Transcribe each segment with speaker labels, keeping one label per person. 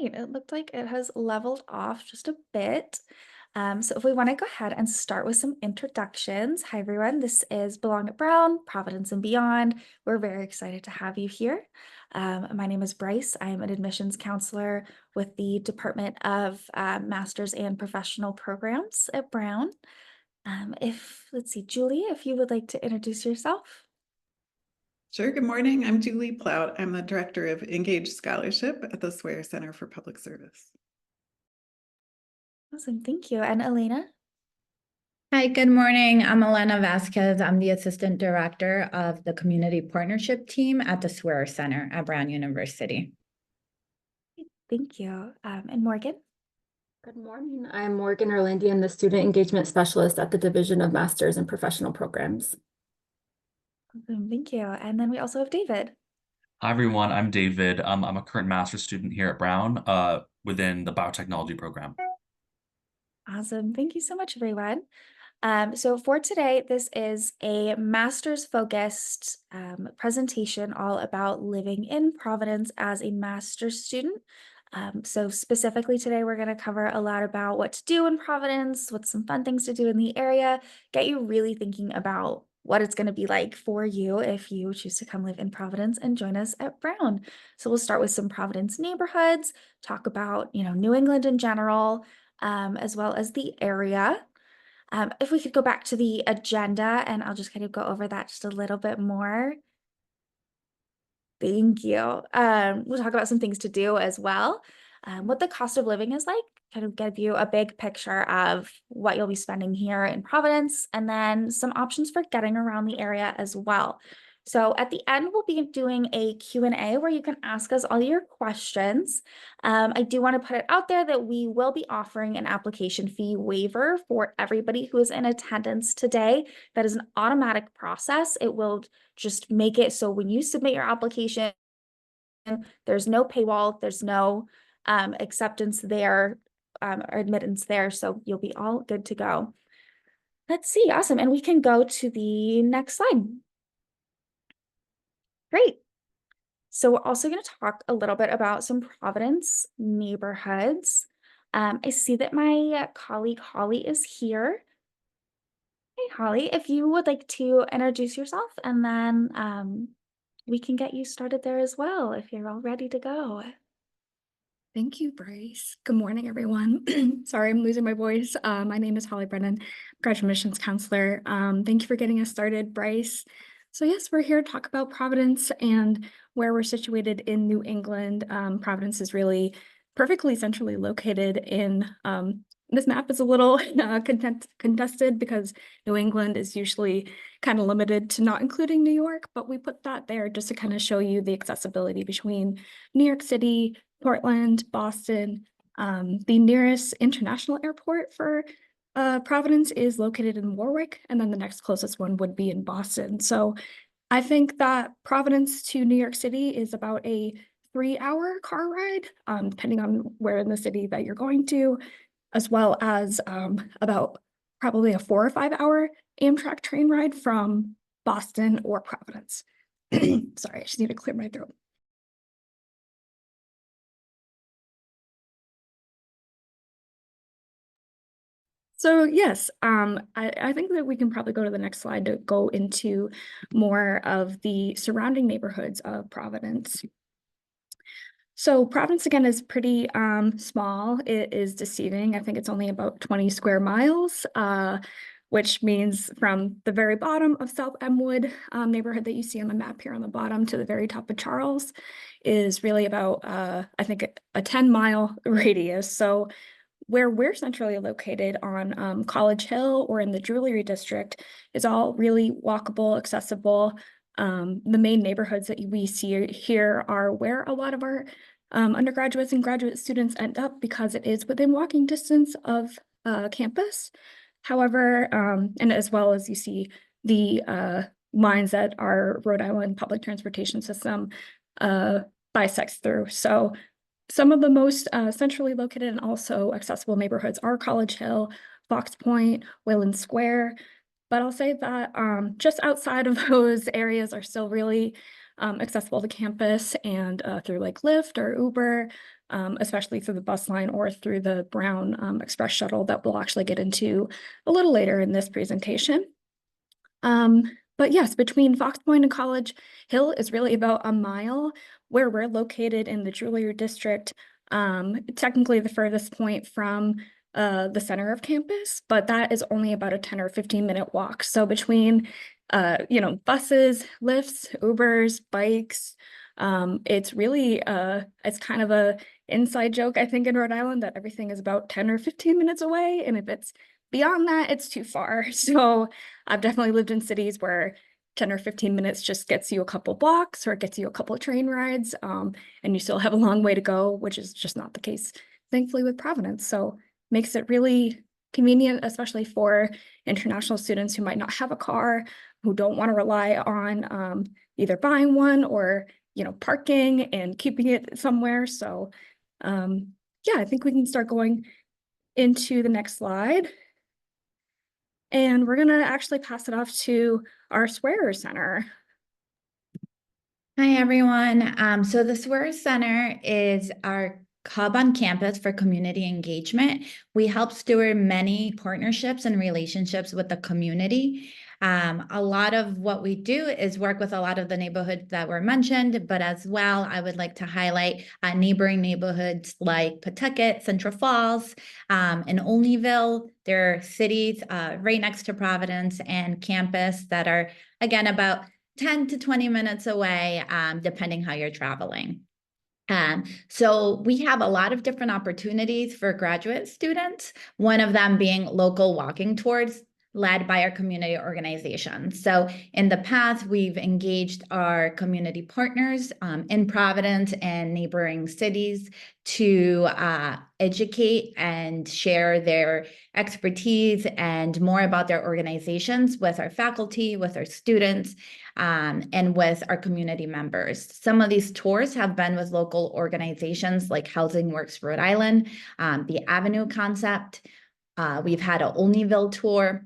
Speaker 1: right. It looked like it has leveled off just a bit. So if we want to go ahead and start with some introductions. Hi, everyone. This is Belong at Brown, Providence and Beyond. We're very excited to have you here. My name is Bryce. I am an admissions counselor with the Department of Masters and Professional Programs at Brown. Let's see, Julie, if you would like to introduce yourself.
Speaker 2: Sure. Good morning. I'm Julie Plout. I'm the Director of Engaged Scholarship at the Swear Center for Public Service.
Speaker 1: Awesome. Thank you. And Elena?
Speaker 3: Hi, good morning. I'm Elena Vasquez. I'm the Assistant Director of the Community Partnership Team at the Swear Center at Brown University.
Speaker 1: Thank you. And Morgan?
Speaker 4: Good morning. I'm Morgan Erlandian, the Student Engagement Specialist at the Division of Masters and Professional Programs.
Speaker 1: Awesome. Thank you. And then we also have David.
Speaker 5: Hi, everyone. I'm David. I'm a current master's student here at Brown within the biotechnology program.
Speaker 1: Awesome. Thank you so much, everyone. So for today, this is a master's focused presentation all about living in Providence as a master's student. So specifically today, we're going to cover a lot about what to do in Providence, what's some fun things to do in the area, get you really thinking about what it's going to be like for you if you choose to come live in Providence and join us at Brown. So we'll start with some Providence neighborhoods, talk about, New England in general, as well as the area. If we could go back to the agenda, and I'll just kind of go over that just a little bit more. Thank you. We'll talk about some things to do as well. What the cost of living is like, kind of give you a big picture of what you'll be spending here in Providence, and then some options for getting around the area as well. So at the end, we'll be doing a Q&A where you can ask us all your questions. I do want to put it out there that we will be offering an application fee waiver for everybody who is in attendance today. That is an automatic process. It will just make it so when you submit your application, there's no paywall, there's no acceptance there or admittance there. So you'll be all good to go. Let's see. Awesome. And we can go to the next slide. Great. So we're also going to talk a little bit about some Providence neighborhoods. I see that my colleague Holly is here. Hey, Holly, if you would like to introduce yourself, and then we can get you started there as well if you're all ready to go.
Speaker 6: Thank you, Bryce. Good morning, everyone. Sorry, I'm losing my voice. My name is Holly Brennan, graduate admissions counselor. Thank you for getting us started, Bryce. So yes, we're here to talk about Providence and where we're situated in New England. Providence is really perfectly centrally located in, this map is a little contested because New England is usually kind of limited to not including New York, but we put that there just to kind of show you the accessibility between New York City, Portland, Boston. The nearest international airport for Providence is located in Warwick, and then the next closest one would be in Boston. So I think that Providence to New York City is about a 3-hour car ride, depending on where in the city that you're going to, as well as about probably a 4 or 5 hour Amtrak train ride from Boston or Providence. Sorry, I just need to clear my throat. So yes, I think that we can probably go to the next slide to go into more of the surrounding neighborhoods of Providence. So Providence, again, is pretty small. It is deceiving. I think it's only about 20 square miles, which means from the very bottom of South Elmwood neighborhood that you see on the map here on the bottom to the very top of Charles is really about, I think, a 10-mile radius. So where we're centrally located on College Hill or in the Jewelry District is all really walkable, accessible. The main neighborhoods that we see here are where a lot of our undergraduates and graduate students end up because it is within walking distance of campus. However, and as well as you see the lines that our Rhode Island public transportation system bisects through. So some of the most centrally located and also accessible neighborhoods are College Hill, Fox Point, Wayland Square. But I'll say that just outside of those areas are still really accessible to campus and through like Lyft or Uber, especially through the bus line or through the Brown Express shuttle that we'll actually get into a little later in this presentation. But yes, between Fox Point and College Hill is really about a mile. Where we're located in the Juilliard district, technically the furthest point from the center of campus, but that is only about a 10 or 15-minute walk. So between buses, lifts, Ubers, bikes, it's really it's kind of a inside joke, I think, in Rhode Island that everything is about 10 or 15 minutes away, and if it's beyond that, it's too far. So I've definitely lived in cities where 10 or 15 minutes just gets you a couple blocks or it gets you a couple train rides, and you still have a long way to go, which is just not the case, thankfully, with Providence. So makes it really convenient, especially for international students who might not have a car, who don't want to rely on either buying one or parking and keeping it somewhere. So yeah, I think we can start going into the next slide. And we're gonna actually pass it off to our Swearer Center.
Speaker 3: Hi, everyone. So the Swearer Center is our hub on campus for community engagement. We help steward many partnerships and relationships with the community. A lot of what we do is work with a lot of the neighborhoods that were mentioned, but as well, I would like to highlight neighboring neighborhoods like Pawtucket, Central Falls, and Olneyville. There are cities right next to Providence and campus that are, again, about 10 to 20 minutes away, depending how you're traveling. So we have a lot of different opportunities for graduate students, one of them being local walking tours led by our community organization. So in the past, we've engaged our community partners in Providence and neighboring cities to educate and share their expertise and more about their organizations with our faculty, with our students, and with our community members. Some of these tours have been with local organizations like Housing Works Rhode Island, the Avenue Concept. We've had an Olneyville tour.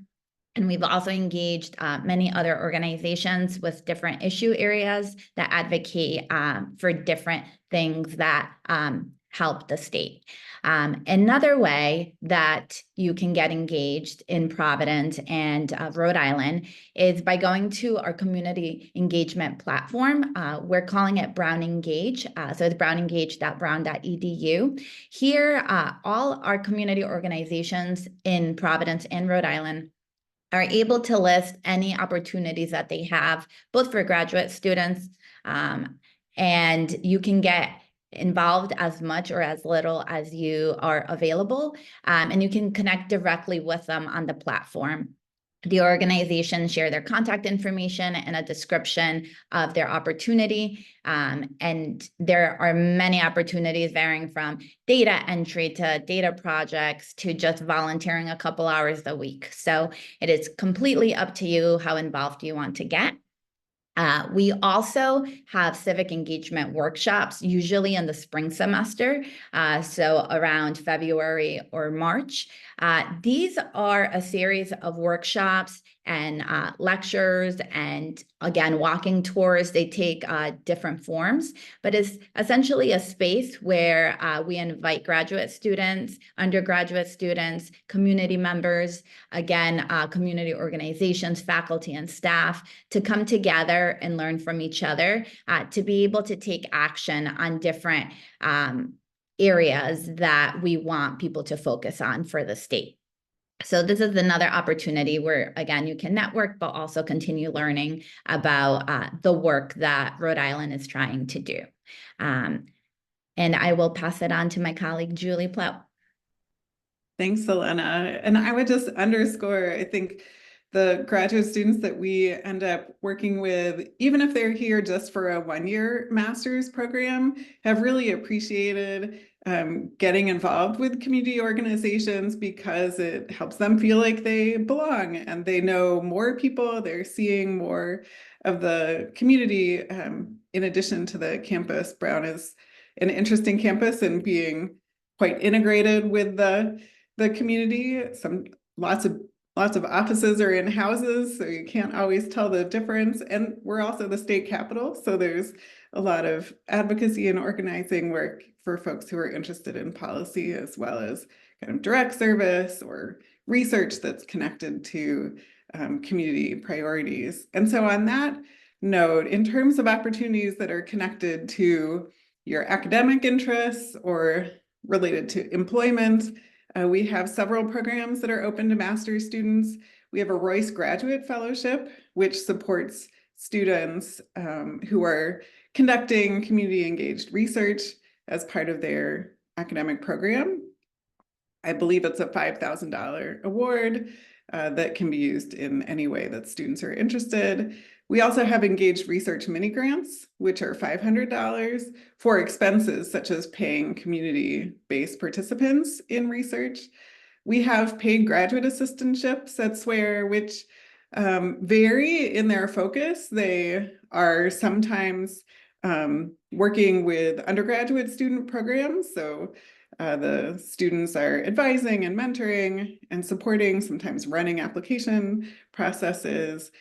Speaker 3: And we've also engaged many other organizations with different issue areas that advocate for different things that help the state. Another way that you can get engaged in Providence and Rhode Island is by going to our community engagement platform. We're calling it Brown Engage. So it's brownengage.brown.edu. Here, all our community organizations in Providence and Rhode Island are able to list any opportunities that they have, both for graduate students, and you can get involved as much or as little as you are available, and you can connect directly with them on the platform. The organization share their contact information and a description of their opportunity. And there are many opportunities varying from data entry to data projects to just volunteering a couple hours a week. So it is completely up to you how involved you want to get. We also have civic engagement workshops, usually in the spring semester, so around February or March. These are a series of workshops and lectures and, again, walking tours. They take different forms, but it's essentially a space where we invite graduate students, undergraduate students, community members, again, community organizations, faculty, and staff to come together and learn from each other, to be able to take action on different areas that we want people to focus on for the state. So this is another opportunity where, again, you can network, but also continue learning about the work that Rhode Island is trying to do. And I will pass it on to my colleague, Julie Plout.
Speaker 2: Thanks, Elena. And I would just underscore, I think the graduate students that we end up working with, even if they're here just for a one-year master's program, have really appreciated getting involved with community organizations because it helps them feel like they belong and they know more people, they're seeing more of the community. In addition to the campus, Brown is an interesting campus and being quite integrated with the community. Lots of lots of offices are in houses, so you can't always tell the difference. And we're also the state capital, so there's a lot of advocacy and organizing work for folks who are interested in policy, as well as kind of direct service or research that's connected to community priorities. And so on that note, in terms of opportunities that are connected to your academic interests or related to employment, we have several programs that are open to master's students. We have a Royce Graduate Fellowship, which supports students who are conducting community engaged research as part of their academic program. I believe it's a $5,000 award that can be used in any way that students are interested. We also have engaged research mini grants, which are $500 for expenses such as paying community-based participants in research. We have paid graduate assistantships at SWARE, which vary in their focus. They are sometimes working with undergraduate student programs. So the students are advising and mentoring and supporting, sometimes running application processes.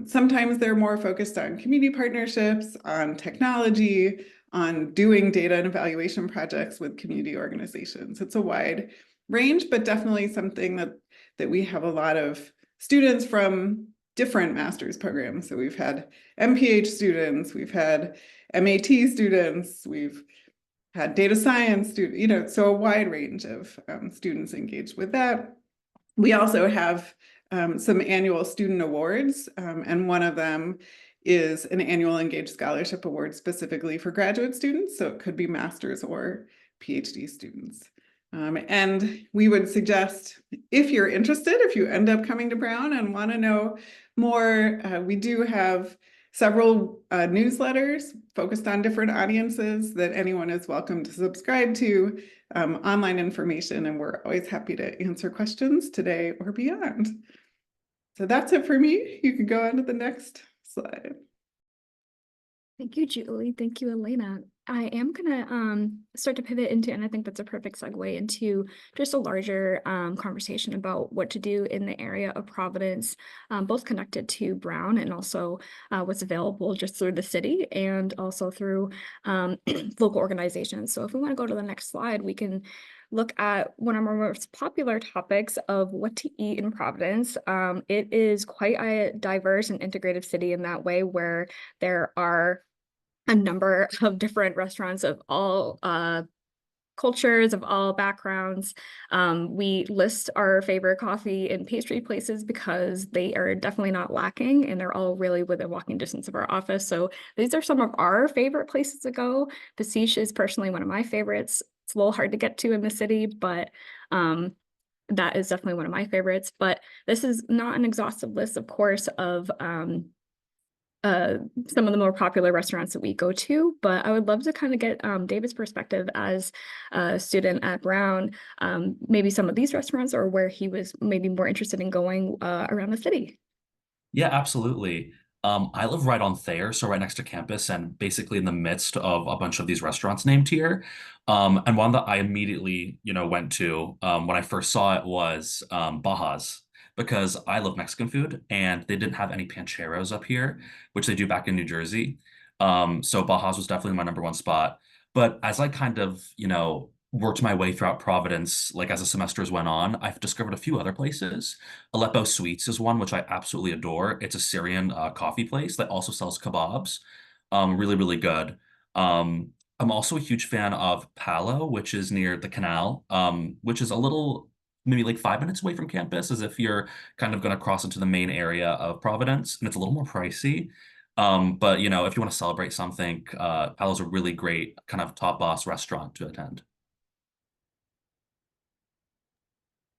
Speaker 2: Sometimes they're more focused on community partnerships, on technology, on doing data and evaluation projects with community organizations. It's a wide range, but definitely something that we have a lot of students from different master's programs. So we've had MPH students, we've had MAT students, we've had data science students, so a wide range of students engaged with that. We also have some annual student awards, and one of them is an annual Engaged Scholarship Award specifically for graduate students, so it could be master's or PhD students. And we would suggest, if you're interested, if you end up coming to Brown and want to know more, we do have several newsletters focused on different audiences that anyone is welcome to subscribe to, online information, and we're always happy to answer questions today or beyond. So that's it for me. You can go on to the next slide.
Speaker 6: Thank you, Julie. Thank you, Elena. I am gonna start to pivot into, and I think that's a perfect segue into just a larger conversation about what to do in the area of Providence, both connected to Brown and also what's available just through the city and also through local organizations. So if we want to go to the next slide, we can look at one of our most popular topics of what to eat in Providence. It is quite a diverse and integrative city in that way, where there are a number of different restaurants of all cultures, of all backgrounds. We list our favorite coffee and pastry places because they are definitely not lacking, and they're all really within walking distance of our office. So these are some of our favorite places to go. Pastiche is personally one of my favorites. It's a little hard to get to in the city, but that is definitely one of my favorites. But this is not an exhaustive list, of course, of some of the more popular restaurants that we go to, but I would love to kind of get David's perspective as a student at Brown, maybe some of these restaurants or where he was maybe more interested in going around the city.
Speaker 5: Yeah, absolutely. I live right on Thayer, so right next to campus and basically in the midst of a bunch of these restaurants named here. And one that I immediately, went to when I first saw it was Baja's, because I love Mexican food and they didn't have any pancheros up here, which they do back in New Jersey. So Baja's was definitely my number one spot. But as I kind of, worked my way throughout Providence, like as the semesters went on, I've discovered a few other places. Aleppo Sweets is one which I absolutely adore. It's a Syrian coffee place that also sells kebabs. Really, really good. I'm also a huge fan of Palo, which is near the canal, which is a little, maybe like 5 minutes away from campus, as if you're kind of going to cross into the main area of Providence, and it's a little more pricey. But if you want to celebrate something, Palo's a really great kind of top boss restaurant to attend.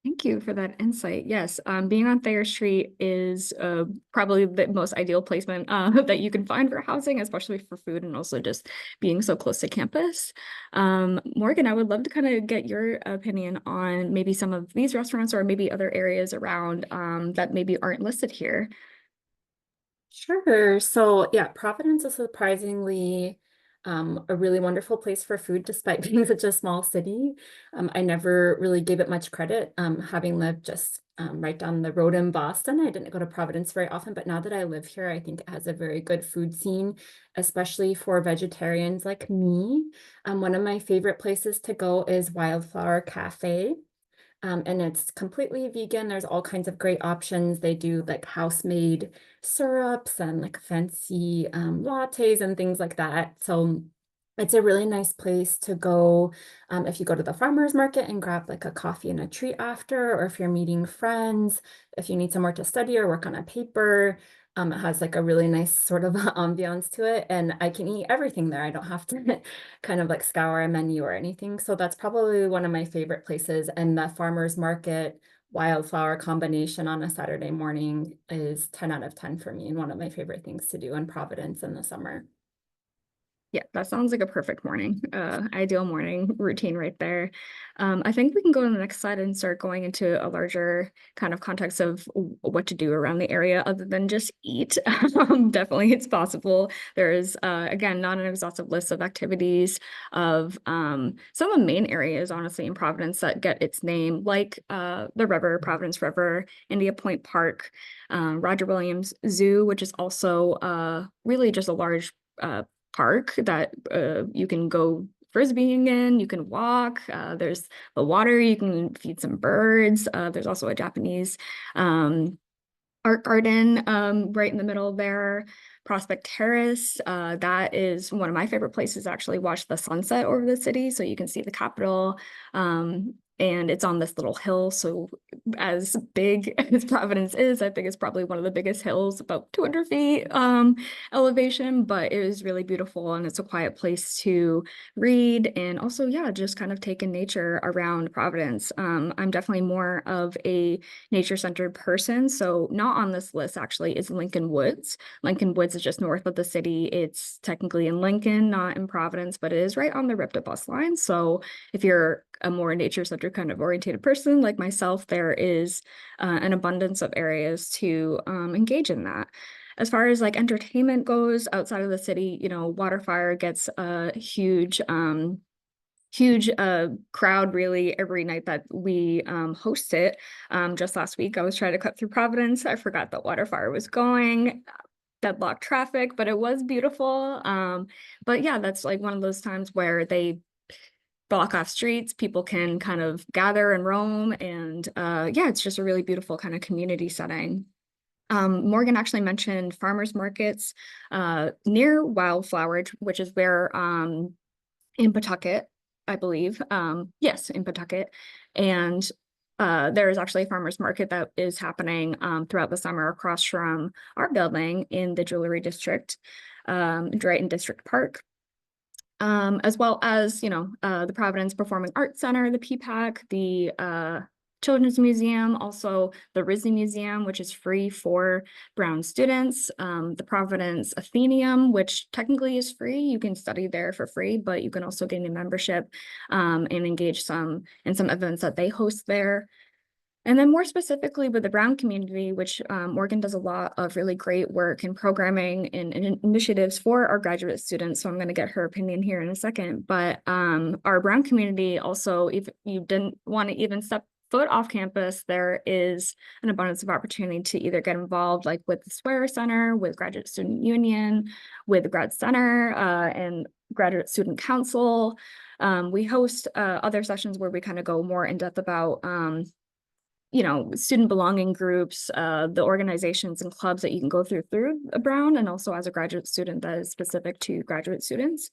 Speaker 6: Thank you for that insight. Yes, being on Thayer Street is probably the most ideal placement that you can find for housing, especially for food and also just being so close to campus. Morgan, I would love to kind of get your opinion on maybe some of these restaurants or maybe other areas around that maybe aren't listed here.
Speaker 4: Sure. So yeah, Providence is surprisingly a really wonderful place for food, despite being such a small city. I never really gave it much credit, having lived just right down the road in Boston. I didn't go to Providence very often, but now that I live here, I think it has a very good food scene, especially for vegetarians like me. One of my favorite places to go is Wildflower Cafe. And it's completely vegan. There's all kinds of great options. They do like house-made syrups and like fancy lattes and things like that. So it's a really nice place to go if you go to the farmer's market and grab like a coffee and a treat after, or if you're meeting friends, if you need somewhere to study or work on a paper. It has like a really nice sort of ambiance to it, and I can eat everything there. I don't have to kind of like scour a menu or anything. So that's probably one of my favorite places. And the farmer's market wildflower combination on a Saturday morning is 10 out of 10 for me, and one of my favorite things to do in Providence in the summer.
Speaker 6: Yeah, that sounds like a perfect morning, ideal morning routine right there. I think we can go to the next slide and start going into a larger kind of context of what to do around the area other than just eat. Definitely it's possible. There's, again, not an exhaustive list of activities of some of the main areas, honestly, in Providence that get its name, like the river, Providence River, India Point Park, Roger Williams Zoo, which is also really just a large park that you can go frisbeeing in, you can walk, there's the water, you can feed some birds, there's also a Japanese art garden right in the middle there. Prospect Terrace, that is one of my favorite places to actually watch the sunset over the city, so you can see the Capitol, and it's on this little hill, so as big as Providence is, I think it's probably one of the biggest hills, about 200 feet elevation, but it is really beautiful, and it's a quiet place to read, and also, yeah, just kind of take in nature around Providence. I'm definitely more of a nature-centered person, so not on this list actually is Lincoln Woods. Lincoln Woods is just north of the city. It's technically in Lincoln, not in Providence, but it is right on the RIPTA bus line. So if you're a more nature-centered kind of oriented person like myself, there is an abundance of areas to engage in that. As far as like entertainment goes outside of the city, you know, Waterfire gets a huge crowd really every night that we host it. Just last week I was trying to cut through Providence. I forgot that Waterfire was going, deadlocked traffic, but it was beautiful. But yeah, that's like one of those times where they block off streets, people can kind of gather and roam, and yeah, it's just a really beautiful kind of community setting. Morgan actually mentioned farmers markets near Wildflower, which is where in Pawtucket, I believe. Yes, in Pawtucket. And there is actually a farmer's market that is happening throughout the summer across from our building in the Jewelry District, Drayton District Park. As well as, you know, the Providence Performing Arts Center, the PPAC, the Children's Museum, also the RISD Museum, which is free for Brown students, the Providence Athenaeum, which technically is free. You can study there for free, but you can also gain a membership and engage in some events that they host there. And then more specifically with the Brown community, which Morgan does a lot of really great work in programming and initiatives for our graduate students. So I'm going to get her opinion here in a second. But our Brown community also, if you didn't want to even step foot off campus, there is an abundance of opportunity to either get involved like with the Swearer Center, with Graduate Student Union, with the Grad Center and Graduate Student Council. We host other sessions where we kind of go more in depth about you know, student belonging groups, the organizations and clubs that you can go through Brown, and also as a graduate student that is specific to graduate students.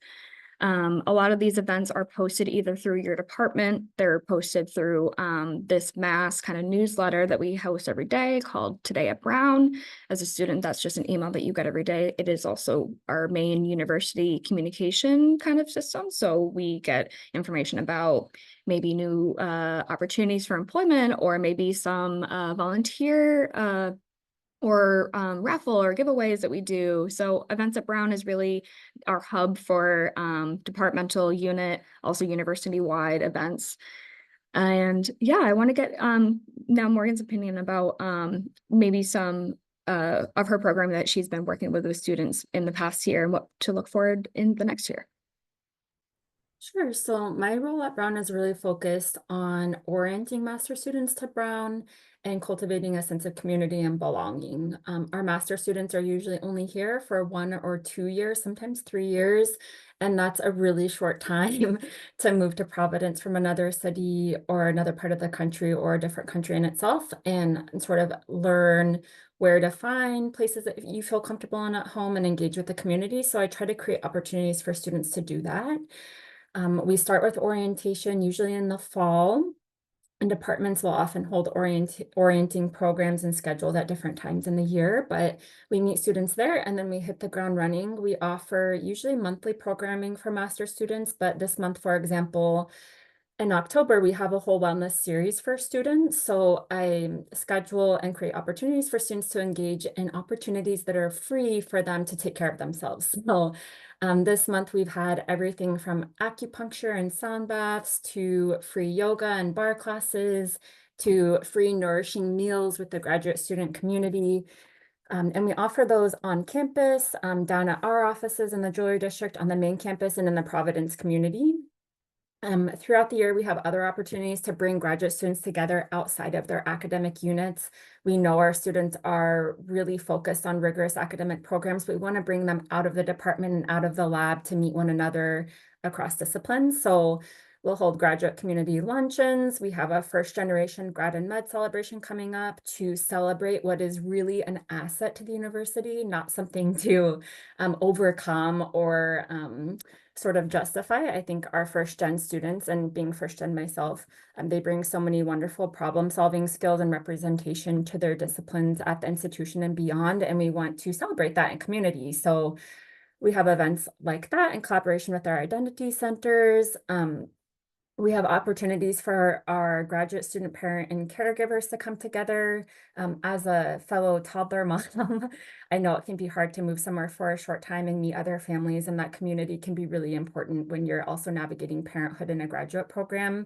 Speaker 6: A lot of these events are posted either through your department, they're posted through this mass kind of newsletter that we host every day called Today at Brown. As a student, that's just an email that you get every day. It is also our main university communication kind of system. So we get information about maybe new opportunities for employment, or maybe some volunteer or raffle or giveaways that we do. So Events at Brown is really our hub for departmental unit, also university-wide events. And yeah, I want to get now Morgan's opinion about maybe some of her program that she's been working with students in the past year and what to look forward in the next year.
Speaker 4: Sure. So my role at Brown is really focused on orienting master students to Brown and cultivating a sense of community and belonging. Our master students are usually only here for 1 or 2 years, sometimes 3 years, and that's a really short time to move to Providence from another city or another part of the country or a different country in itself, and sort of learn where to find places that you feel comfortable in at home and engage with the community. So I try to create opportunities for students to do that. We start with orientation usually in the fall, and departments will often hold orienting programs and schedules at different times in the year, but we meet students there and then we hit the ground running. We offer usually monthly programming for master students, but this month, for example, in October, we have a whole wellness series for students. So I schedule and create opportunities for students to engage in opportunities that are free for them to take care of themselves. So this month we've had everything from acupuncture and sound baths to free yoga and bar classes to free nourishing meals with the graduate student community. And we offer those on campus, down at our offices in the Jewelry District, on the main campus, and in the Providence community. Throughout the year, we have other opportunities to bring graduate students together outside of their academic units. We know our students are really focused on rigorous academic programs, but we want to bring them out of the department and out of the lab to meet one another across disciplines. So we'll hold graduate community luncheons. We have a first generation grad and med celebration coming up to celebrate what is really an asset to the university, not something to overcome or sort of justify. I think our first gen students, and being first gen myself, they bring so many wonderful problem solving skills and representation to their disciplines at the institution and beyond. And we want to celebrate that in community. So we have events like that in collaboration with our identity centers. We have opportunities for our graduate student parent and caregivers to come together. As a fellow toddler mom, I know it can be hard to move somewhere for a short time and meet other families, and that community can be really important when you're also navigating parenthood in a graduate program.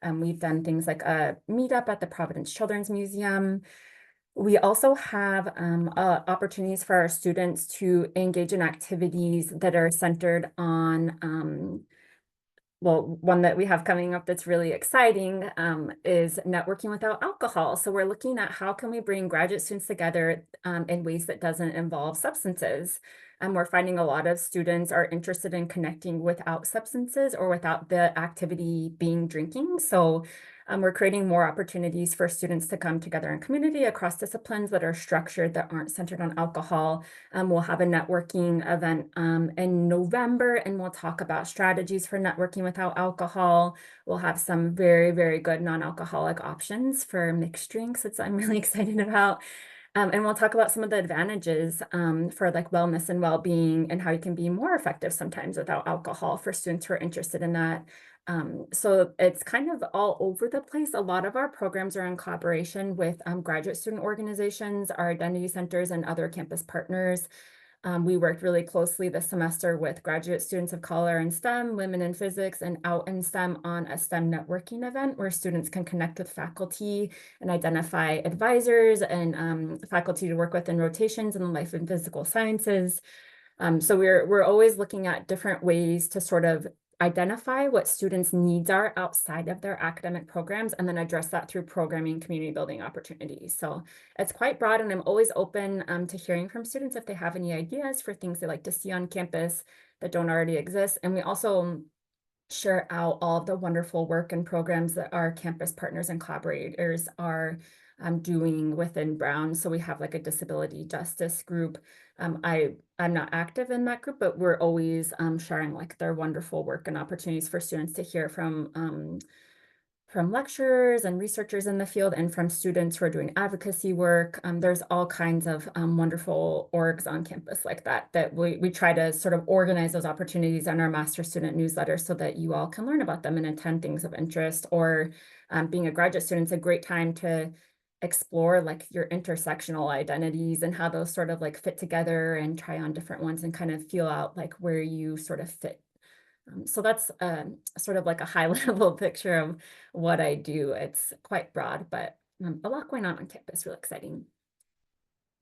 Speaker 4: We've done things like a meetup at the Providence Children's Museum. We also have opportunities for our students to engage in activities that are centered on well, one that we have coming up that's really exciting is networking without alcohol. So we're looking at how can we bring graduate students together in ways that doesn't involve substances. And we're finding a lot of students are interested in connecting without substances or without the activity being drinking. So we're creating more opportunities for students to come together in community across disciplines that are structured, that aren't centered on alcohol. We'll have a networking event in November, and we'll talk about strategies for networking without alcohol. We'll have some very, very good non-alcoholic options for mixed drinks, which I'm really excited about. And we'll talk about some of the advantages for like wellness and well-being and how you can be more effective sometimes without alcohol for students who are interested in that. So it's kind of all over the place. A lot of our programs are in collaboration with graduate student organizations, our identity centers, and other campus partners. We worked really closely this semester with graduate students of color in STEM, women in physics, and out in STEM on a STEM networking event where students can connect with faculty and identify advisors and faculty to work with in rotations in the life and physical sciences. So we're always looking at different ways to sort of identify what students' needs are outside of their academic programs and then address that through programming, community building opportunities. So it's quite broad, and I'm always open to hearing from students if they have any ideas for things they like to see on campus that don't already exist. And we also share out all of the wonderful work and programs that our campus partners and collaborators are doing within Brown. So we have like a disability justice group. I'm not active in that group, but we're always sharing like their wonderful work and opportunities for students to hear from lecturers and researchers in the field and from students who are doing advocacy work. There's all kinds of wonderful orgs on campus like that we try to sort of organize those opportunities in our master student newsletter so that you all can learn about them and attend things of interest. Or being a graduate student, it's a great time to explore like your intersectional identities and how those sort of like fit together and try on different ones and kind of feel out like where you sort of fit. So that's sort of like a high level picture of what I do. It's quite broad, but a lot going on campus, really exciting.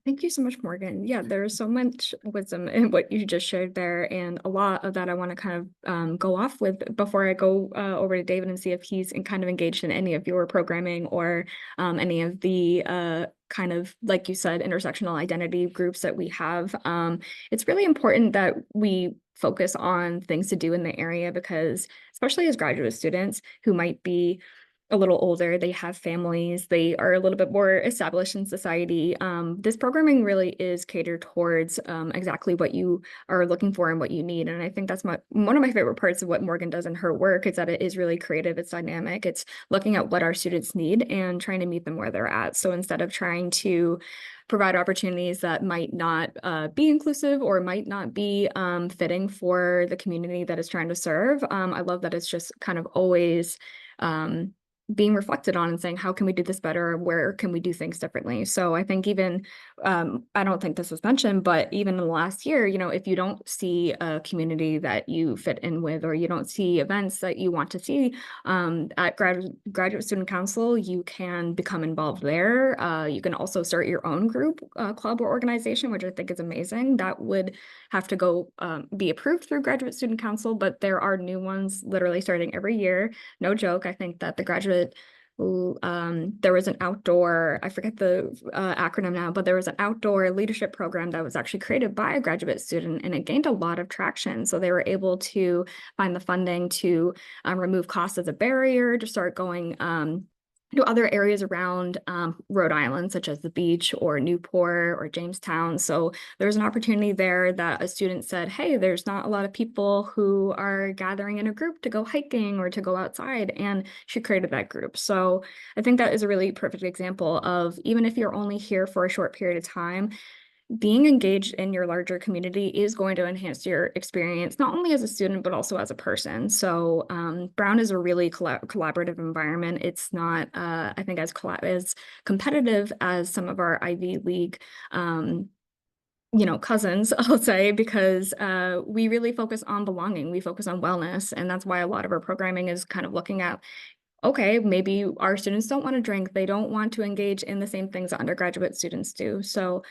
Speaker 6: Thank you so much, Morgan. Yeah, there's so much wisdom in what you just shared there, and a lot of that I want to kind of go off with before I go over to David and see if he's kind of engaged in any of your programming or any of the kind of, like you said, intersectional identity groups that we have. It's really important that we focus on things to do in the area because, especially as graduate students who might be a little older, they have families, they are a little bit more established in society. This programming really is catered towards exactly what you are looking for and what you need. And I think that's one of my favorite parts of what Morgan does in her work is that it is really creative, it's dynamic, it's looking at what our students need and trying to meet them where they're at. So instead of trying to provide opportunities that might not be inclusive or might not be fitting for the community that is trying to serve, I love that it's just kind of always being reflected on and saying, how can we do this better? Where can we do things differently? So I think even, I don't think this was mentioned, but even in the last year, if you don't see a community that you fit in with, or you don't see events that you want to see at Graduate Student Council, you can become involved there. You can also start your own group, club, or organization, which I think is amazing. That would have to go be approved through Graduate Student Council, but there are new ones literally starting every year. No joke. I think that the graduate there was an outdoor, I forget the acronym now, but there was an outdoor leadership program that was actually created by a graduate student, and it gained a lot of traction. So they were able to find the funding to remove cost as a barrier, to start going to other areas around Rhode Island, such as the beach or Newport or Jamestown. So there's an opportunity there that a student said, hey, there's not a lot of people who are gathering in a group to go hiking or to go outside. And she created that group. So I think that is a really perfect example of, even if you're only here for a short period of time, being engaged in your larger community is going to enhance your experience, not only as a student, but also as a person. So Brown is a really collaborative environment. It's not, I think, as competitive as some of our Ivy League cousins, I'll say, because we really focus on belonging. We focus on wellness. And that's why a lot of our programming is kind of looking at, okay, maybe our students don't want to drink. They don't want to engage in the same things that undergraduate students do. So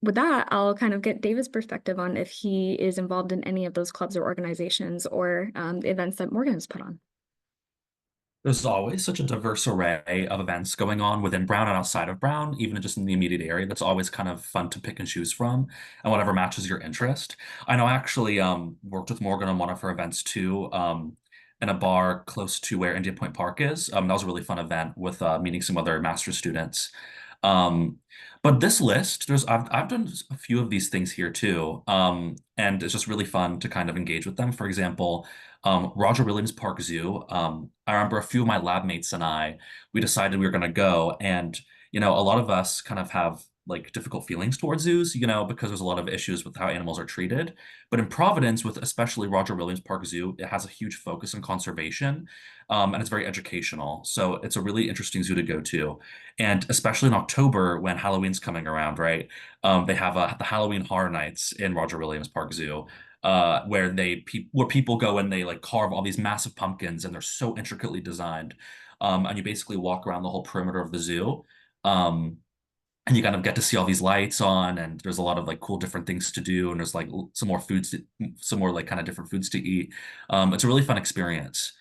Speaker 6: with that, I'll kind of get David's perspective on if he is involved in any of those clubs or organizations or events that Morgan has put on.
Speaker 5: There's always such a diverse array of events going on within Brown and outside of Brown, even just in the immediate area. That's always kind of fun to pick and choose from, and whatever matches your interest. I know I actually worked with Morgan on one of her events too, in a bar close to where Indian Point Park is. That was a really fun event with meeting some other master's students. Um, but this list, I've done a few of these things here too, and it's just really fun to kind of engage with them. For example, Roger Williams Park Zoo. I remember a few of my lab mates and we decided we were going to go, and a lot of us kind of have like difficult feelings towards zoos, because there's a lot of issues with how animals are treated. But in Providence, with especially Roger Williams Park Zoo, it has a huge focus on conservation, and it's very educational. So it's a really interesting zoo to go to. And especially in October when Halloween's coming around, right? They have the Halloween Horror Nights in Roger Williams Park Zoo, where where people go and they like carve all these massive pumpkins, and they're so intricately designed. And you basically walk around the whole perimeter of the zoo. Um, and you kind of get to see all these lights on, and there's a lot of like cool different things to do, and there's like some more like kind of different foods to eat. It's a really fun experience.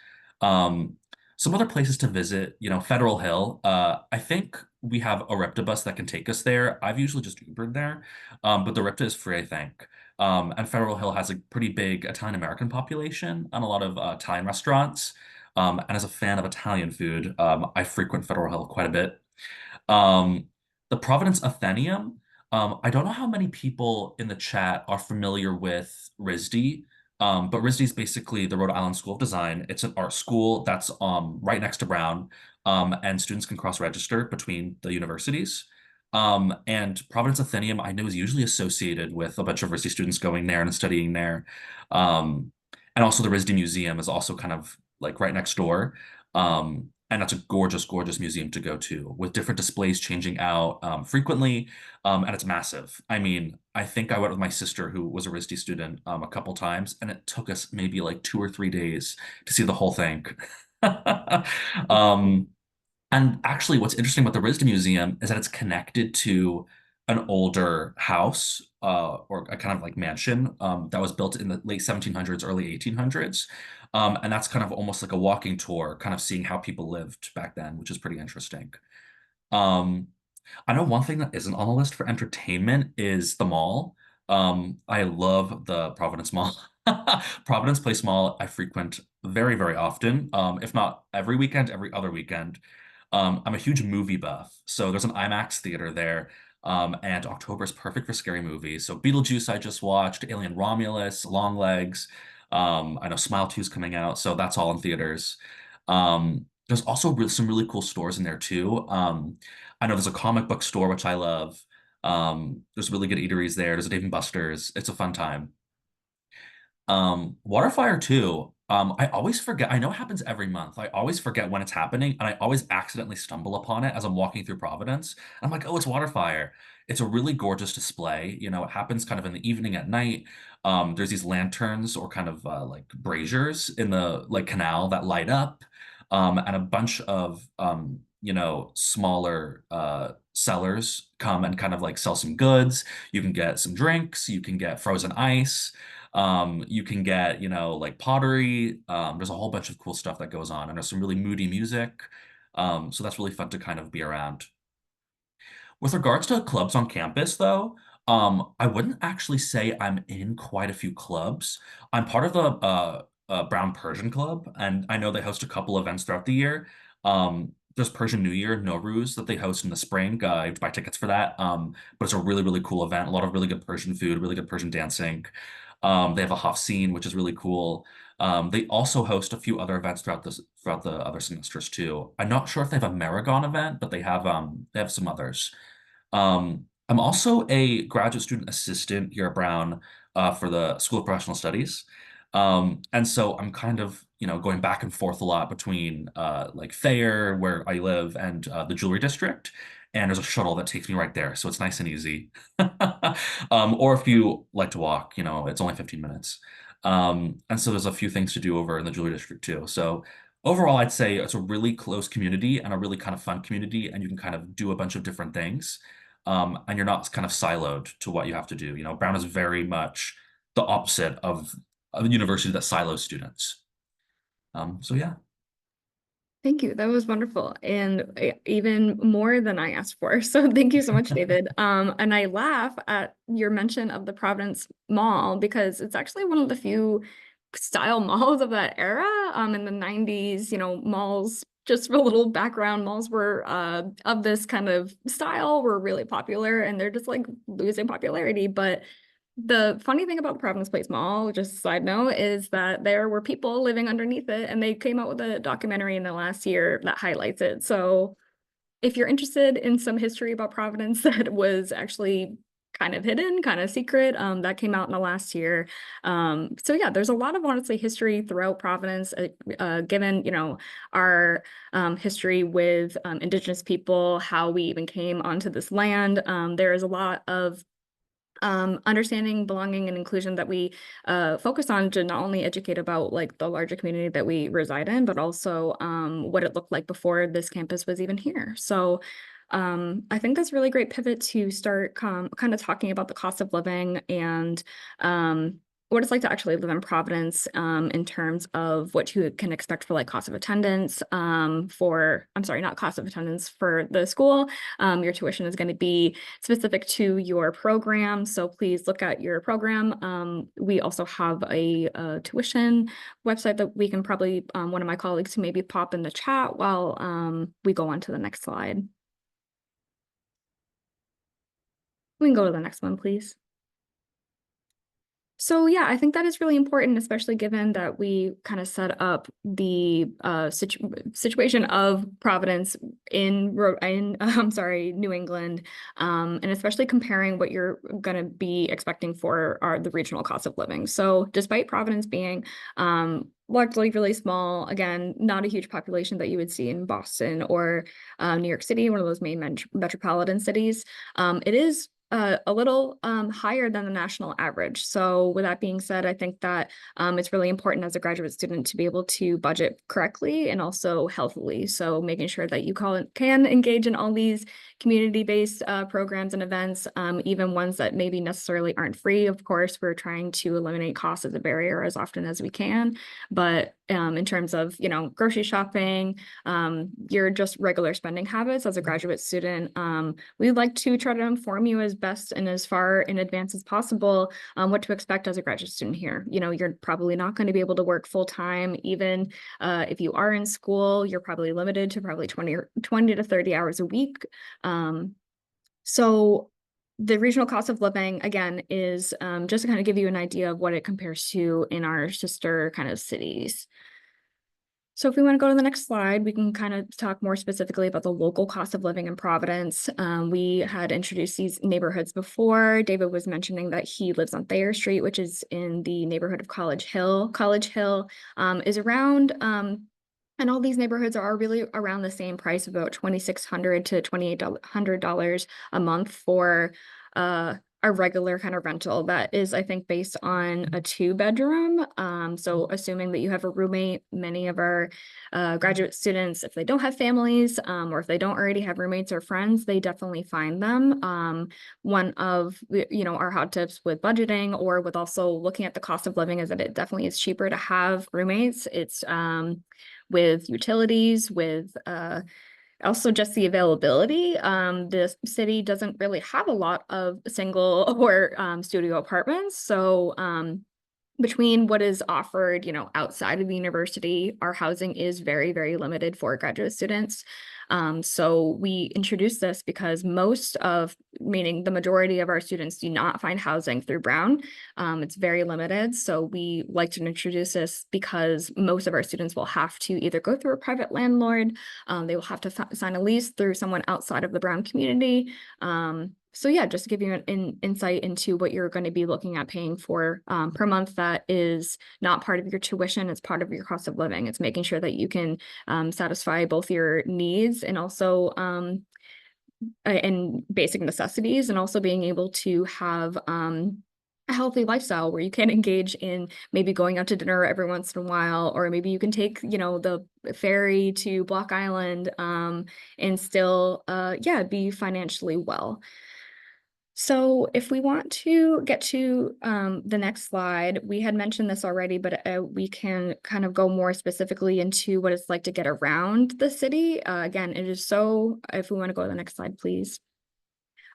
Speaker 5: um some other places to visit, Federal Hill. I think we have a Ripta bus that can take us there. I've usually just Ubered there, but the Ripta is free, I think. And Federal Hill has a pretty big Italian American population and a lot of Italian restaurants. And as a fan of Italian food, I frequent Federal Hill quite a bit. um, the Providence Athenaeum. I don't know how many people in the chat are familiar with RISD, but RISD is basically the Rhode Island School of Design. It's an art school that's right next to Brown, and students can cross-register between the universities. And Providence Athenaeum, I know, is usually associated with a bunch of RISD students going there and studying there. And also the RISD Museum is also kind of like right next door. And that's a gorgeous, gorgeous museum to go to, with different displays changing out frequently. And it's massive. I mean, I think I went with my sister, who was a RISD student, a couple times, and it took us maybe like 2 or 3 days to see the whole thing. Um, and actually, what's interesting about the RISD Museum is that it's connected to an older house or a kind of like mansion that was built in the late 1700s, early 1800s. And that's kind of almost like a walking tour, kind of seeing how people lived back then, which is pretty interesting. Um, I know one thing that isn't on the list for entertainment is the mall. I love the Providence Mall. Providence Place Mall, I frequent very, very often. If not every weekend, every other weekend. I'm a huge movie buff, so there's an IMAX theater there. And October is perfect for scary movies. So Beetlejuice I just watched, Alien Romulus, Longlegs. I know Smile 2 is coming out, so that's all in theaters. There's also some really cool stores in there too. I know there's a comic book store, which I love. There's really good eateries there. There's a Dave and Buster's. It's a fun time. Waterfire too. I always forget. I know it happens every month. I always forget when it's happening, and I always accidentally stumble upon it as I'm walking through Providence. I'm like, oh, it's Waterfire. It's a really gorgeous display. You know, it happens kind of in the evening at night. There's these lanterns or kind of like braziers in the like canal that light up, and a bunch of smaller sellers come and kind of like sell some goods. You can get some drinks. You can get frozen ice. You can get, like pottery. There's a whole bunch of cool stuff that goes on, and there's some really moody music. So that's really fun to kind of be around. With regards to clubs on campus, though, I wouldn't actually say I'm in quite a few clubs. I'm part of the Brown Persian Club, and I know they host a couple events throughout the year. There's Persian New Year, Nowruz, that they host in the spring. You have to buy tickets for that. But it's a really, really cool event. A lot of really good Persian food, really good Persian dancing. They have a Hof scene, which is really cool. They also host a few other events throughout the other semesters too. I'm not sure if they have a Maragon event, but they have some others. I'm also a graduate student assistant here at Brown for the School of Professional Studies. And so I'm kind of, going back and forth a lot between like Thayer, where I live, and the Jewelry District. And there's a shuttle that takes me right there, so it's nice and easy. Or if you like to walk, it's only 15 minutes. And so there's a few things to do over in the Jewelry District too. So overall, I'd say it's a really close community and a really kind of fun community, and you can kind of do a bunch of different things. And you're not kind of siloed to what you have to do. Brown is very much the opposite of a university that silos students. So yeah.
Speaker 6: Thank you. That was wonderful and even more than I asked for. So thank you so much, David. And I laugh at your mention of the Providence Mall because it's actually one of the few style malls of that era. In the 90s, malls, just for a little background, malls were of this kind of style were really popular and they're just like losing popularity. But the funny thing about Providence Place Mall, just a side note, is that there were people living underneath it, and they came out with a documentary in the last year that highlights it. So if you're interested in some history about Providence that was actually kind of hidden, kind of secret, that came out in the last year. So yeah, there's a lot of honestly history throughout Providence, given, our history with Indigenous people, how we even came onto this land. There is a lot of understanding, belonging, and inclusion that we focus on to not only educate about like the larger community that we reside in, but also what it looked like before this campus was even here. So I think that's a really great pivot to start kind of talking about the cost of living and what it's like to actually live in Providence in terms of what you can expect for like cost of attendance not cost of attendance for the school. Your tuition is going to be specific to your program. So please look at your program. We also have a tuition website that we can probably, one of my colleagues to maybe pop in the chat while we go on to the next slide. We can go to the next one, please. So yeah, I think that is really important, especially given that we kind of set up the situation of Providence in New England, and especially comparing what you're going to be expecting for the regional cost of living. So despite Providence being largely really small, again, not a huge population that you would see in Boston or New York City, one of those main metropolitan cities, it is a little higher than the national average. So with that being said, I think that it's really important as a graduate student to be able to budget correctly and also healthily. So making sure that you can engage in all these community-based programs and events, even ones that maybe necessarily aren't free. Of course, we're trying to eliminate cost as a barrier as often as we can. But in terms of, grocery shopping, your just regular spending habits as a graduate student, we'd like to try to inform you as best and as far in advance as possible what to expect as a graduate student here. You're probably not going to be able to work full time. Even if you are in school, you're probably limited to probably 20 to 30 hours a week. So the regional cost of living, again, is just to kind of give you an idea of what it compares to in our sister kind of cities. So if we want to go to the next slide, we can kind of talk more specifically about the local cost of living in Providence. We had introduced these neighborhoods before. David was mentioning that he lives on Thayer Street, which is in the neighborhood of College Hill. College Hill is around, and all these neighborhoods are really around the same price, about $2,600 to $2,800 a month for a regular kind of rental that is, I think, based on a 2-bedroom. So assuming that you have a roommate, many of our graduate students, if they don't have families, or if they don't already have roommates or friends, they definitely find them. One of our hot tips with budgeting or with also looking at the cost of living is that it definitely is cheaper to have roommates. It's with utilities, with also just the availability. The city doesn't really have a lot of single or studio apartments. So between what is offered, outside of the university, our housing is very, very limited for graduate students. So we introduced this because meaning the majority of our students do not find housing through Brown. It's very limited. So we like to introduce this because most of our students will have to either go through a private landlord, they will have to sign a lease through someone outside of the Brown community. So yeah, just to give you an insight into what you're going to be looking at paying for per month that is not part of your tuition, it's part of your cost of living. It's making sure that you can satisfy both your needs and also and basic necessities, and also being able to have a healthy lifestyle where you can engage in maybe going out to dinner every once in a while, or maybe you can take, the ferry to Block Island and still, be financially well. So if we want to get to the next slide, we had mentioned this already, but we can kind of go more specifically into what it's like to get around the city. Again, if we want to go to the next slide, please.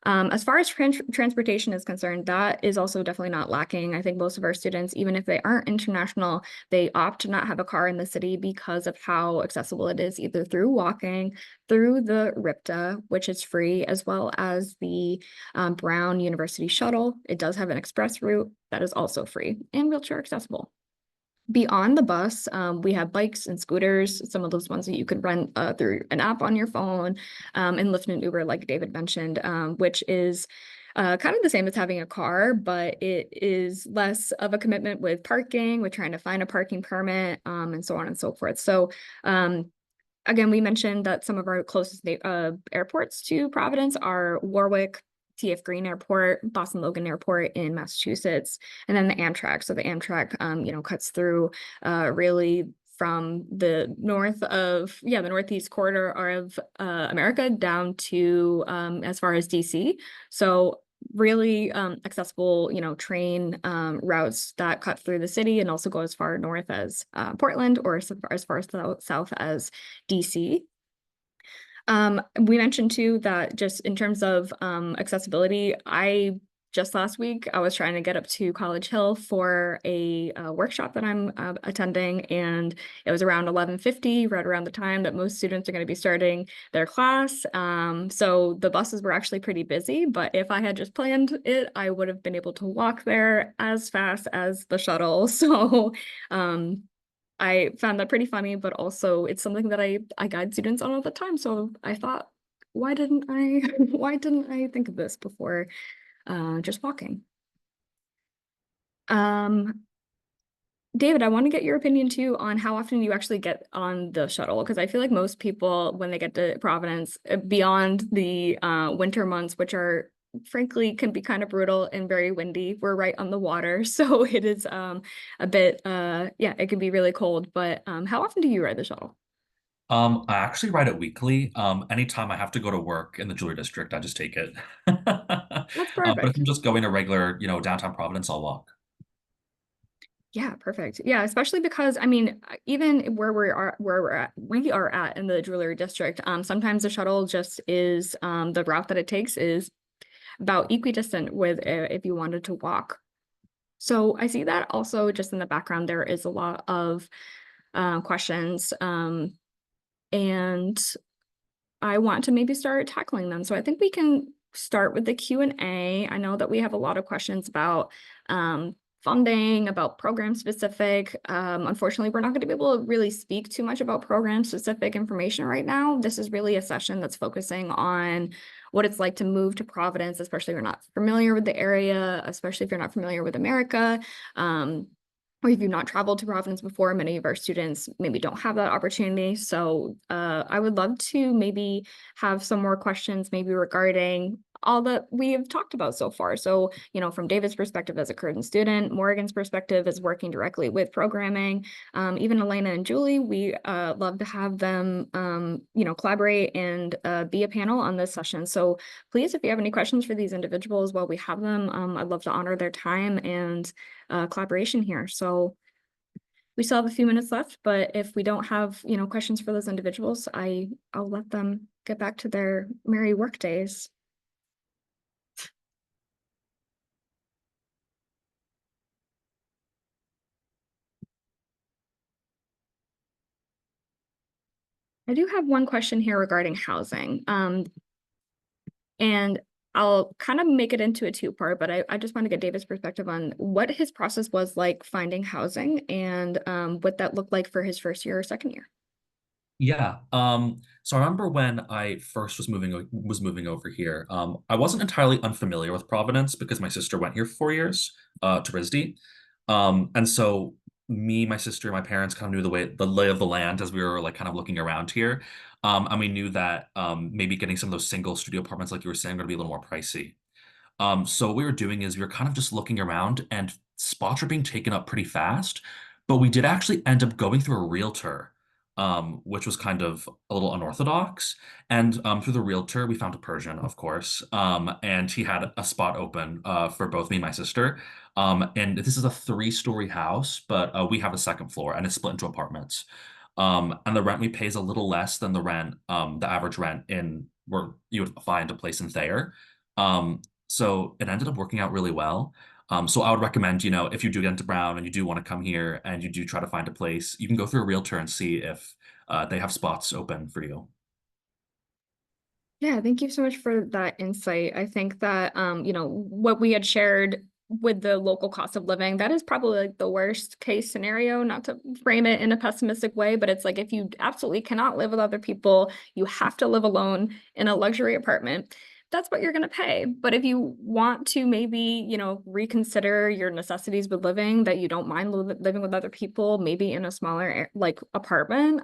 Speaker 6: As far as transportation is concerned, that is also definitely not lacking. I think most of our students, even if they aren't international, they opt to not have a car in the city because of how accessible it is, either through walking, through the RIPTA, which is free, as well as the Brown University shuttle. It does have an express route that is also free and wheelchair accessible. Beyond the bus, we have bikes and scooters, some of those ones that you could rent through an app on your phone, and Lyft and Uber, like David mentioned, which is kind of the same as having a car, but it is less of a commitment with parking, with trying to find a parking permit, and so on and so forth. So again, we mentioned that some of our closest airports to Providence are Warwick, TF Green Airport, Boston Logan Airport in Massachusetts, and then the Amtrak. So the Amtrak, cuts through really from the the northeast corridor of America down to as far as DC. So really accessible, train routes that cut through the city and also go as far north as Portland, or as far south as DC. We mentioned too that just in terms of accessibility, just last week, I was trying to get up to College Hill for a workshop that I'm attending, and it was around 11:50, right around the time that most students are going to be starting their class. So the buses were actually pretty busy, but if I had just planned it, I would have been able to walk there as fast as the shuttle. So I found that pretty funny, but also it's something that I guide students on all the time. So I thought, why didn't I think of this before just walking? David, I want to get your opinion too on how often you actually get on the shuttle, because I feel like most people, when they get to Providence, beyond the winter months, which are frankly can be kind of brutal and very windy. We're right on the water, so it is a bit yeah, it can be really cold. But how often do you ride the shuttle?
Speaker 5: I actually ride it weekly. Anytime I have to go to work in the jewelry district, I just take it.
Speaker 6: That's
Speaker 5: But if
Speaker 6: perfect.
Speaker 5: I'm just going to regular, downtown Providence, I'll walk.
Speaker 6: Yeah, perfect. Yeah, especially because I mean, even we are at in the jewelry district, sometimes the shuttle just is the route that it takes is about equidistant with if you wanted to walk. So I see that also just in the background there is a lot of questions, and I want to maybe start tackling them. So I think we can start with the Q&A. I know that we have a lot of questions about funding, about program specific. Unfortunately, we're not going to be able to really speak too much about program specific information right now. This is really a session that's focusing on what it's like to move to Providence, especially if you're not familiar with the area, especially if you're not familiar with America. Or if you've not traveled to Providence before, many of our students maybe don't have that opportunity. So I would love to maybe have some more questions maybe regarding all that we have talked about so far. So, from David's perspective as a current student, Morgan's perspective is working directly with programming, even Elena and Julie, we love to have them, collaborate and be a panel on this session. So please, if you have any questions for these individuals while we have them, I'd love to honor their time and collaboration here. So we still have a few minutes left, but if we don't have, questions for those individuals, I'll let them get back to their merry work days. I do have one question here regarding housing. And I'll kind of make it into a two-part, but I just want to get David's perspective on what his process was like finding housing and what that looked like for his first year or second year.
Speaker 5: Yeah. So I remember when I first was moving over here, I wasn't entirely unfamiliar with Providence because my sister went here for 4 years, to RISD. And so me, my sister, and my parents kind of knew the lay of the land as we were like kind of looking around here. And we knew that maybe getting some of those single studio apartments, like you were saying, are gonna be a little more pricey. So what we were doing is we were kind of just looking around and spots were being taken up pretty fast, but we did actually end up going through a realtor, which was kind of a little unorthodox. And through the realtor, we found a Persian, of course, and he had a spot open for both me and my sister. And this is a 3-story house, but we have a second floor and it's split into apartments. And the rent we pay is a little less than the average rent in where you would find a place in Thayer. So it ended up working out really well. So I would recommend, if you do get into Brown and you do want to come here and you do try to find a place, you can go through a realtor and see if they have spots open for you.
Speaker 6: Yeah, thank you so much for that insight. I think that, what we had shared with the local cost of living, that is probably like the worst case scenario, not to frame it in a pessimistic way, but it's like if you absolutely cannot live with other people, you have to live alone in a luxury apartment. That's what you're going to pay. But if you want to maybe, reconsider your necessities with living, that you don't mind living with other people, maybe in a smaller like apartment,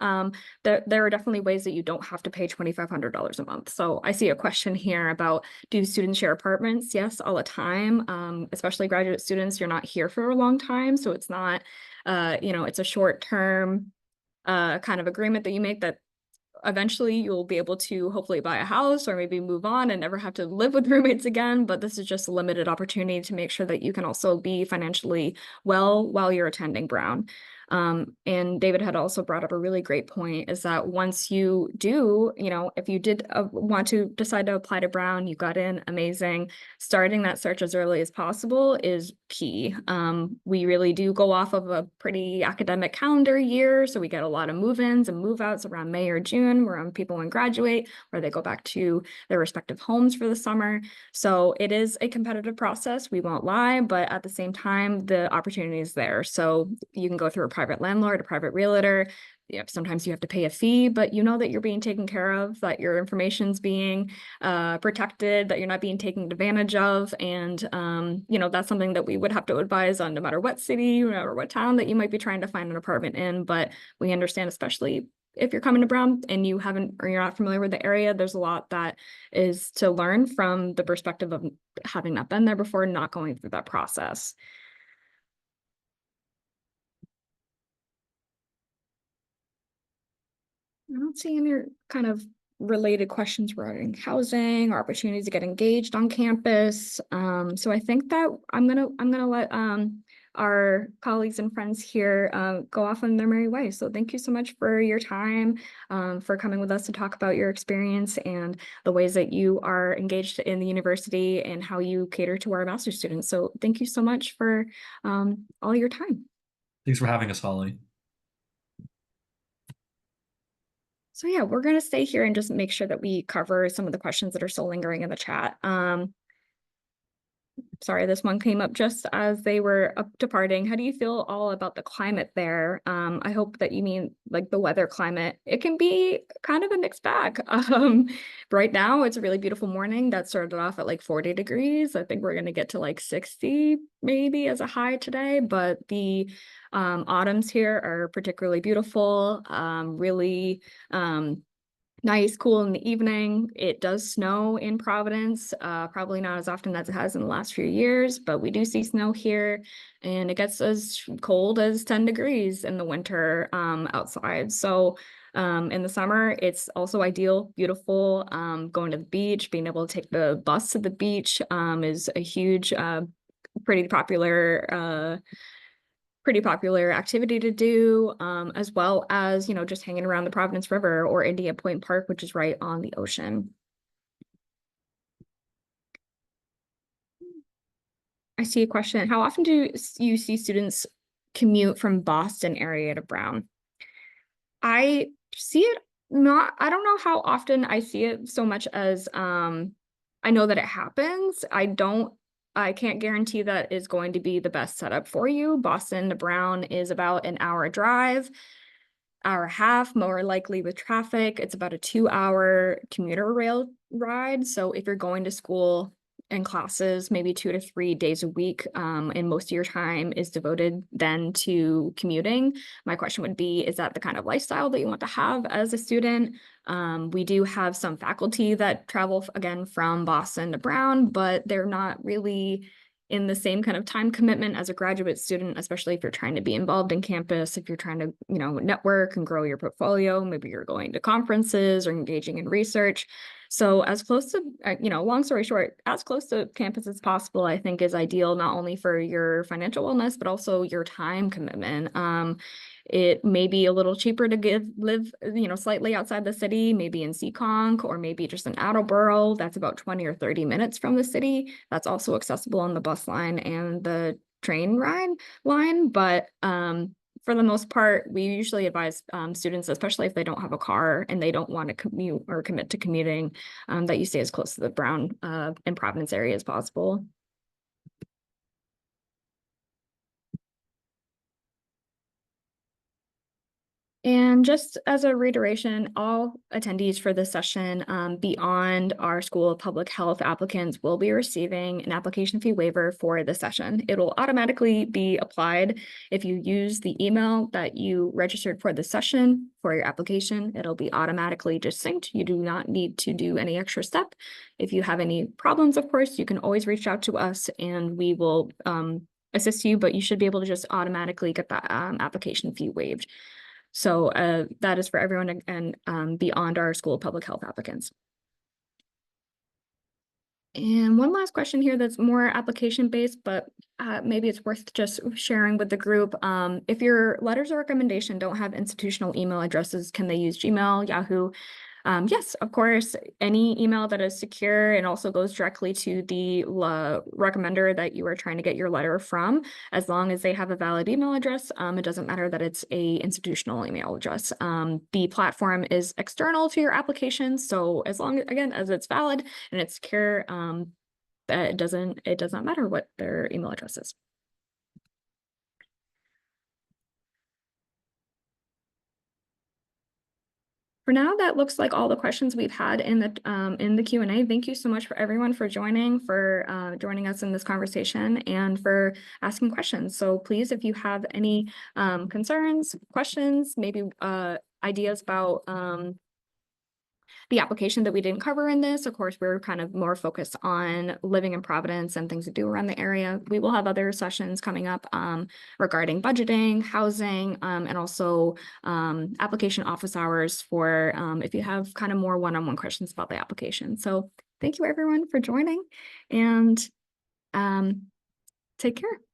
Speaker 6: there are definitely ways that you don't have to pay $2,500 a month. So I see a question here about, do students share apartments? Yes, all the time. Especially graduate students, you're not here for a long time. So it's not, it's a short-term kind of agreement that you make that eventually you'll be able to hopefully buy a house or maybe move on and never have to live with roommates again. But this is just a limited opportunity to make sure that you can also be financially well while you're attending Brown. And David had also brought up a really great point, is that once you do, if you did want to decide to apply to Brown, you got in, amazing. Starting that search as early as possible is key. We really do go off of a pretty academic calendar year, so we get a lot of move-ins and move-outs around May or June, where people want to graduate, where they go back to their respective homes for the summer. So it is a competitive process, we won't lie, but at the same time, the opportunity is there. So you can go through a private landlord, a private realtor. Sometimes you have to pay a fee, but you know that you're being taken care of, that your information's being protected, that you're not being taken advantage of. And, that's something that we would have to advise on no matter what city or what town that you might be trying to find an apartment in. But we understand, especially if you're coming to Brown and you haven't, or you're not familiar with the area, there's a lot that is to learn from the perspective of having not been there before, not going through that process. I don't see any kind of related questions regarding housing or opportunities to get engaged on campus. So I think that I'm gonna let our colleagues and friends here go off on their merry way. So thank you so much for your time, for coming with us to talk about your experience and the ways that you are engaged in the university and how you cater to our master's students. So thank you so much for all your time.
Speaker 5: Thanks for having us, Holly.
Speaker 6: So yeah, we're going to stay here and just make sure that we cover some of the questions that are still lingering in the chat. Sorry, this one came up just as they were departing. How do you feel all about the climate there? I hope that you mean like the weather climate. It can be kind of a mixed bag. Right now, it's a really beautiful morning that started off at like 40 degrees. I think we're going to get to like 60 maybe as a high today, but the autumns here are particularly beautiful, really nice, cool in the evening. It does snow in Providence, probably not as often as it has in the last few years, but we do see snow here, and it gets as cold as 10 degrees in the winter outside. So in the summer, it's also ideal, beautiful. Going to the beach, being able to take the bus to the beach is a huge, pretty popular activity to do, as well as, you know, just hanging around the Providence River or Indian Point Park, which is right on the ocean. I see a question. How often do you see students commute from Boston area to Brown? I see it I don't know how often I see it so much as I know that it happens. I can't guarantee that is going to be the best setup for you. Boston to Brown is about an hour drive, hour and a half, more likely with traffic. It's about a 2-hour commuter rail ride. So if you're going to school and classes, maybe 2 to 3 days a week, and most of your time is devoted then to commuting, my question would be, is that the kind of lifestyle that you want to have as a student? We do have some faculty that travel again from Boston to Brown, but they're not really in the same kind of time commitment as a graduate student, especially if you're trying to be involved in campus, if you're trying to, you know, network and grow your portfolio, maybe you're going to conferences or engaging in research. So as close to, you know, long story short, as close to campus as possible, I think is ideal, not only for your financial wellness, but also your time commitment. It may be a little cheaper to live, you know, slightly outside the city, maybe in Seekonk or maybe just in Attleboro. That's about 20 or 30 minutes from the city. That's also accessible on the bus line and the train line. But for the most part, we usually advise students, especially if they don't have a car and they don't want to commute or commit to commuting, that you stay as close to the Brown and Providence area as possible. And just as a reiteration, all attendees for this session beyond our School of Public Health applicants will be receiving an application fee waiver for the session. It will automatically be applied if you use the email that you registered for the session for your application. It'll be automatically just synced. You do not need to do any extra step. If you have any problems, of course, you can always reach out to us and we will assist you, but you should be able to just automatically get that application fee waived. So that is for everyone and beyond our School of Public Health applicants. And one last question here that's more application based, but maybe it's worth just sharing with the group. If your letters of recommendation don't have institutional email addresses, can they use Gmail, Yahoo? Yes, of course, any email that is secure and also goes directly to the recommender that you are trying to get your letter from, as long as they have a valid email address, it doesn't matter that it's a institutional email address. The platform is external to your application, so as long, again, as it's valid and it's secure, it does not matter what their email address is. For now, that looks like all the questions we've had in the Q&A. Thank you so much for everyone for joining us in this conversation and for asking questions. So please, if you have any concerns, questions, maybe ideas about the application that we didn't cover in this. Of course, we're kind of more focused on living in Providence and things to do around the area. We will have other sessions coming up regarding budgeting, housing, and also application office hours for if you have kind of more one-on-one questions about the application. So thank you everyone for joining, and take care.